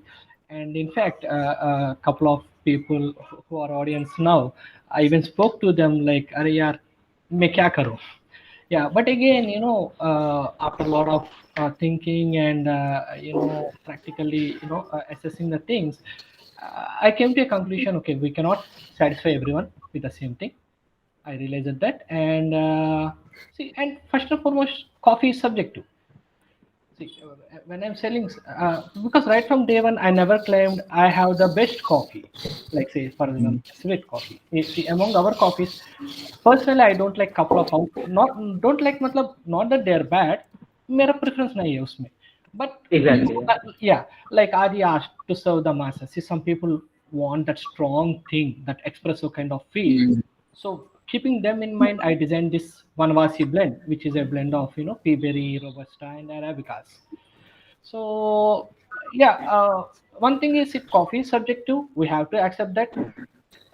And in fact, a couple of people who are audience now, I even spoke to them like, "Arey, yaar, मैं क्या करूं?" Yeah, but again, after a lot of thinking and practically assessing the things, I came to a conclusion. Okay, we cannot satisfy everyone with the same thing. I realized that, and see, and first and foremost, coffee is subjective. See, when I'm selling, because right from day one, I never claimed I have the best coffee. Like say, for example, sweet coffee. See, among our coffees, personally, I don't like couple of out. Not don't like, मतलब not that they're bad. मेरा preference नहीं है उसमें. But Exactly. Yeah. yeah, like Adi asked to serve the masses. See, some people want that strong thing, that espresso kind of feel. Mhm. So keeping them in mind, I designed this Vanvasi blend, which is a blend of pea berry, robusta, and arabicas. So yeah, one thing is it coffee is subjective. We have to accept that.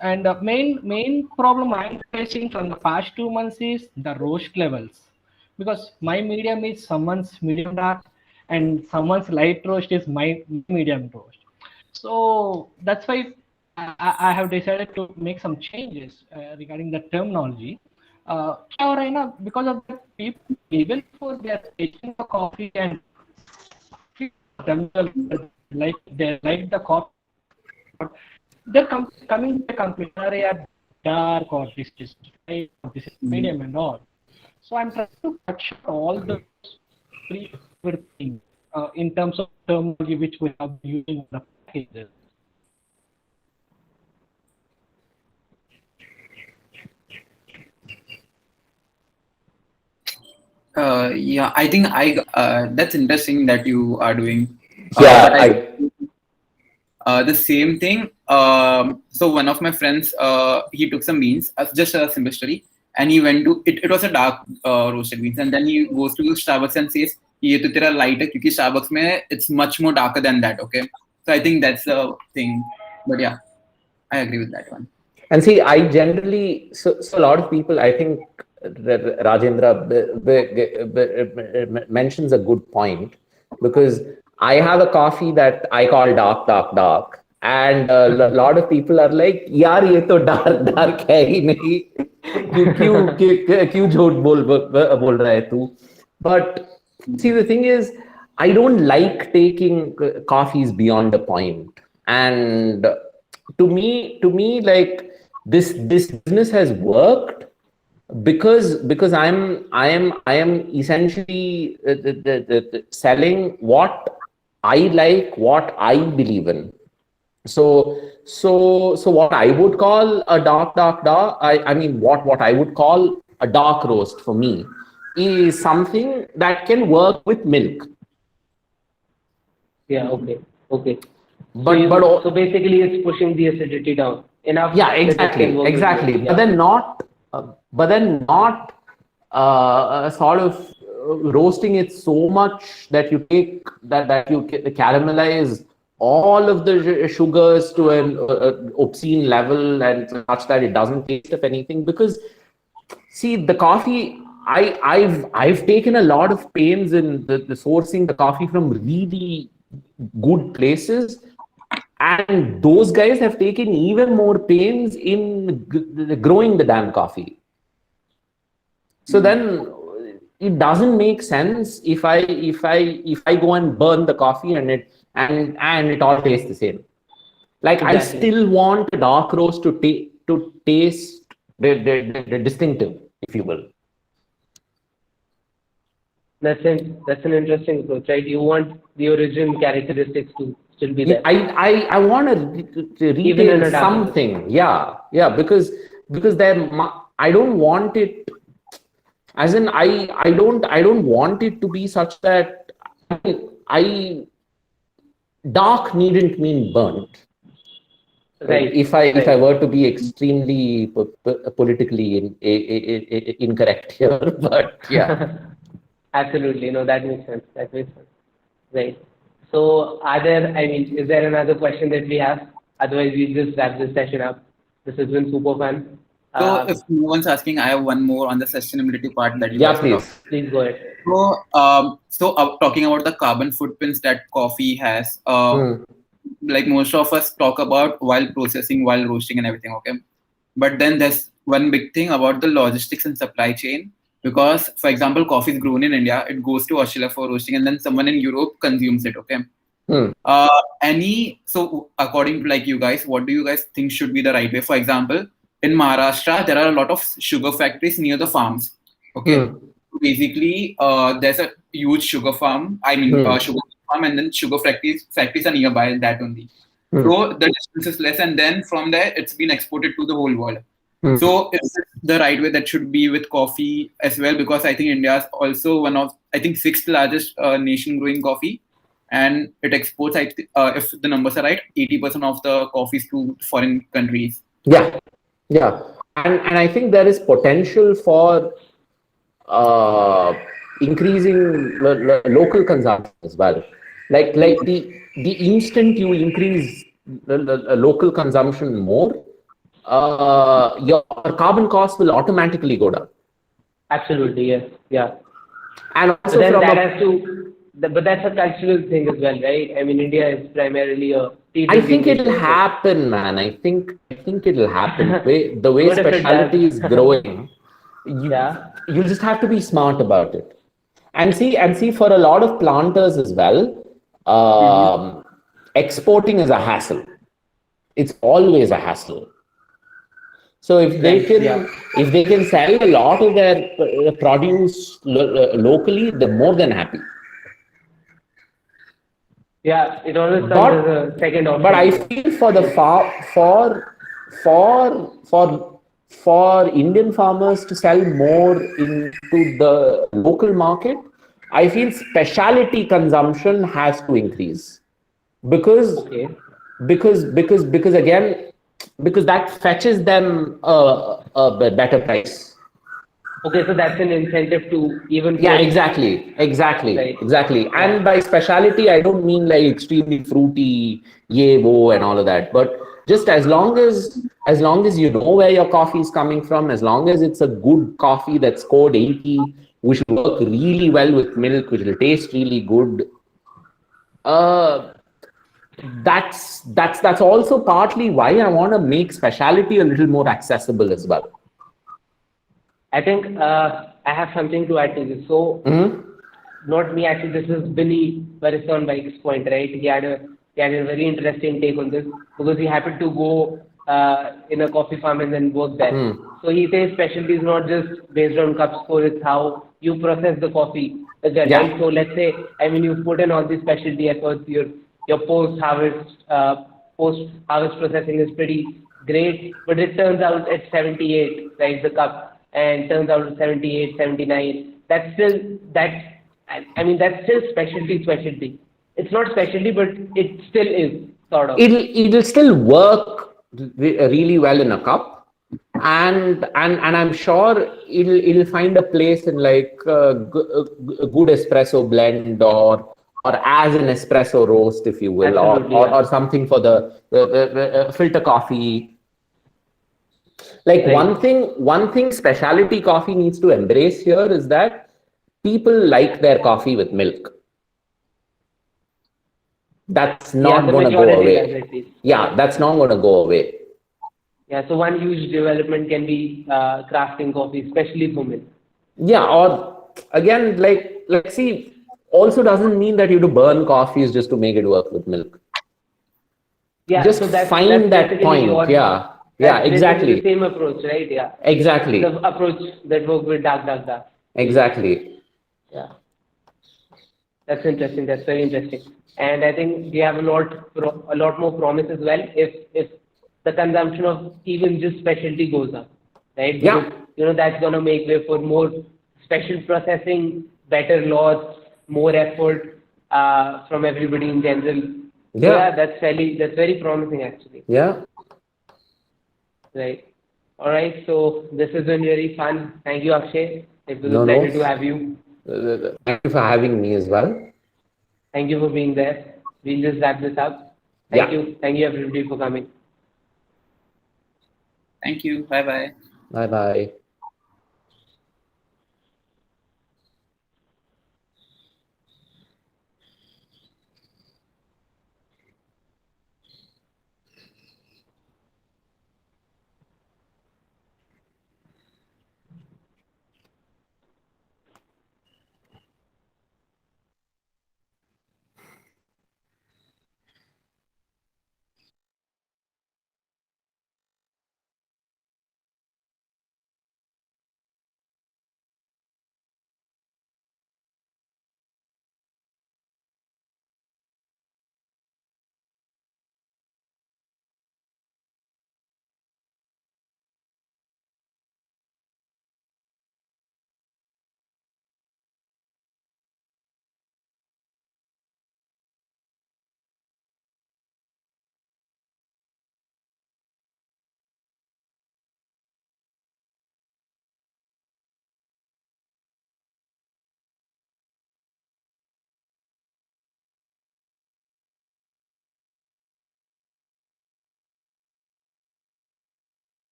And the main problem I'm facing from the past 2 months is the roast levels, because my medium is someone's medium dark, and someone's light roast is my medium roast. So that's why I have decided to make some changes regarding the terminology. क्या हो रहा है ना, because of that, people even before they are tasting the coffee and themselves, they like the coffee, they're coming to a conclusion, "Arey, yaar, dark or this is light, or this is medium and all." So I'm trying to cut short all the pre things in terms of terminology which we have been using in the packages. Yeah, I think I that's interesting that you are doing. But Yeah, I I the same thing. So one of my friends, he took some beans, just a simple story, and he went to it. It was a dark roasted beans, and then he goes to Starbucks and says, "ये तो तेरा light है, क्योंकि Starbucks में it's much more darker than that." Okay, so I think that's the thing. But yeah, I agree with that one. And see, I generally, so a lot of people, I think Rajendra mentions a good point, because I have a coffee that I call dark, dark, dark. and a lot of people are like, यार ये तो dark है ही नहीं, क्यों क्यों क्यों क्यों झूठ बोल रहा है तू? But see, the thing is, I don't like taking coffees beyond a point, and to me, like this business has worked because I am essentially selling what I like, what I believe in. So what I would call a dark, I mean what I would call a dark roast for me is something that can work with milk. Yeah. Okay. Okay. But So basically, it's pushing the acidity down enough. yeah, that it can exactly, work with exactly. milk. But then not, sort of roasting it so much that you take that you caramelize all of the sugars to an obscene level and such that it doesn't taste of anything. Because see, the coffee, I've taken a lot of pains in the sourcing the coffee from really good places, and those guys have taken even more pains in growing the damn coffee. So then it doesn't make sense if I go and burn the coffee and it all tastes the same. Like I Exactly. still want a dark roast to taste the distinctive, if you will. That's an interesting approach, right? You want the origin characteristics to still be there, I want to even in retain a dark roast. something. Yeah, because I don't want it, as in I don't want it to be such that I dark needn't mean burnt. Right. If I Right. were to be extremely politically incorrect here, but yeah. Absolutely. No, that makes sense. That makes sense. Right. So, I mean, is there another question that we have? Otherwise, we just wrap this session up. This has been super fun. So if no one's asking, I have one more on the sustainability part that you Yeah, guys were talking. please. Please go ahead. So talking about the carbon footprints that coffee has, like most of us talk about while processing, while roasting and everything, okay? But then there's one big thing about the logistics and supply chain. Because, for example, coffee is grown in India, it goes to Australia for roasting, and then someone in Europe consumes it, okay? So according to like you guys, what do you guys think should be the right way? For example, in Maharashtra, there are a lot of sugar factories near the farms. Okay, basically, there's a huge sugar farm. Sugar farm, and then sugar factories are nearby that only. So the distance is less, and then from there, it's been exported to the whole world. So is it the right way that should be with coffee as well? Because I think India is also one of, I think, sixth largest nation growing coffee, and it exports, if the numbers are right, 80% of the coffees to foreign countries. Yeah, and I think there is potential for increasing local consumption as well. Like the instant you increase the local consumption more, your carbon cost will automatically go down. Absolutely, yes, yeah. And But also then from that a, has to, but that's a cultural thing as well, right? I mean, India is primarily a tea I drinking think it'll nation, so happen, man. I think it'll happen. The way What if it specialty does? is growing, Yeah. you just have to be smart about it. And see for a lot of planters as well, exporting is a hassle. It's always a hassle. So if they Right, can yeah. if they can sell a lot of their produce locally, they're more than happy. Yeah, it always comes But as a second option. but I feel for the for Indian farmers to sell more into the local market, I feel specialty consumption has to increase because Okay. because again, because that fetches them a better price. Okay, so that's an incentive to even Yeah, push. exactly. Yeah. And by specialty, I don't mean like extremely fruity, wo, and all of that. But just as long as you know where your coffee is coming from, as long as it's a good coffee that scored 80, which will work really well with milk, which will taste really good. that's also partly why I want to make specialty a little more accessible as well. I think I have something to add to this. So, not me actually. This is Billy Barison Bike's point, right? He had a very interesting take on this because he happened to go in a coffee farm and then work there. So he says specialty is not just based on cup score; it's how you process the coffee. Again, Yeah. right? So let's say, I mean, you put in all these specialty efforts. Your post harvest processing is pretty great, but it turns out at 78, right? The cup, and turns out at 78, 79. That's still I mean, that's still specialty. It's not specialty, but it still is sort of. It'll still work really well in a cup, and I'm sure it'll find a place in like a good espresso blend or as an espresso roast, if you will, Absolutely, or, yeah. or something for the filter coffee. Like Right. one thing specialty coffee needs to embrace here is that people like their coffee with milk. That's Yeah, not the going to go majority does away. at least. Yeah, that's not going to go away. Yeah, so one huge development can be crafting coffee, especially for milk. Yeah, or again, like, let's see, also doesn't mean that you have to burn coffees just to make it work with milk. Yeah, Just so that's find that basically point. Yeah, yeah, that's basically the exactly. same approach, right? Yeah, the Exactly. approach that worked with dark. Exactly. Yeah, that's interesting. That's very interesting. And I think we have a lot more promise as well if the consumption of even just specialty goes up, right? Because Yeah. that's gonna make way for more special processing, better laws, more effort from everybody in general. So yeah, Yeah. that's very promising actually. Yeah. Right. All right. So this has been really fun. Thank you, Akshay. It was a No, no. pleasure to have you. Thank you for having me as well. Thank you for being there. We'll just wrap this up. Thank Yeah. you. Thank you everybody for coming. Thank you. Bye bye. Bye bye.